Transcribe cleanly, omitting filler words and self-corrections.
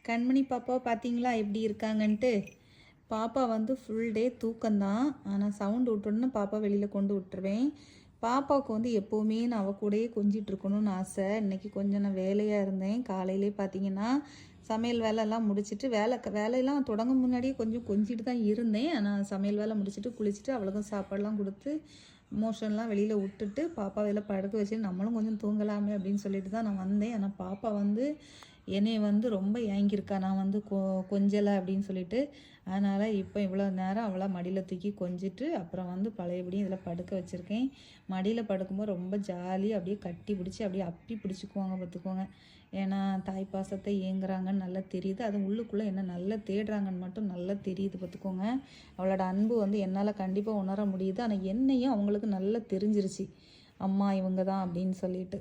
கண்மணி பாப்பா பார்த்தீங்களா எப்படி இருக்காங்கன்ட்டு. பாப்பா வந்து ஃபுல் டே தூக்கம்தான். ஆனால் சவுண்டு விட்டோன்னு பாப்பா வெளியில் கொண்டு விட்டுருவேன். பாப்பாவுக்கு வந்து எப்போவுமே நான் அவள் கூடயே கொஞ்சிட்டு இருக்கணும்னு ஆசை. இன்றைக்கி கொஞ்சம் நான் வேலையாக இருந்தேன். காலையிலே பார்த்தீங்கன்னா சமையல் வேலைலாம் முடிச்சுட்டு வேலையெல்லாம் தொடங்க முன்னாடியே கொஞ்சம் கொஞ்சிட்டு தான் இருந்தேன். ஆனால் சமையல் வேலை முடிச்சுட்டு குளிச்சுட்டு அவளுக்கும் சாப்பாடெலாம் கொடுத்து மோஷன்லாம் வெளியில் விட்டுட்டு பாப்பா வெளில படுக்க வச்சுட்டு நம்மளும் கொஞ்சம் தூங்கலாமே அப்படின்னு சொல்லிட்டு தான் நான் வந்தேன். ஆனால் பாப்பா வந்து என்னை வந்து ரொம்ப ஏங்கியிருக்கா, நான் வந்து கொஞ்சலை அப்படின்னு சொல்லிட்டு. அதனால் இப்போ இவ்வளோ நேரம் அவளை மடியில் தூக்கி கொஞ்சிட்டு அப்புறம் வந்து பழையபடியும் இதில் படுக்க வச்சுருக்கேன். மடியில் படுக்கும்போது ரொம்ப ஜாலியாக அப்படியே கட்டி பிடிச்சி அப்படியே அப்பி பிடிச்சிக்குவாங்க பார்த்துக்கோங்க. ஏன்னா தாய் பாசத்தை ஏங்குறாங்கன்னு நல்லா தெரியுது. அது உள்ளுக்குள்ளே என்ன நல்லா தேடுறாங்கன்னு மட்டும் நல்லா தெரியுது பார்த்துக்கோங்க. அவளோட அன்பு வந்து என்னால் கண்டிப்பாக உணர முடியுது. ஆனால் என்னையும் அவங்களுக்கு நல்லா தெரிஞ்சிருச்சு, அம்மா இவங்க தான் அப்படின்னு சொல்லிட்டு.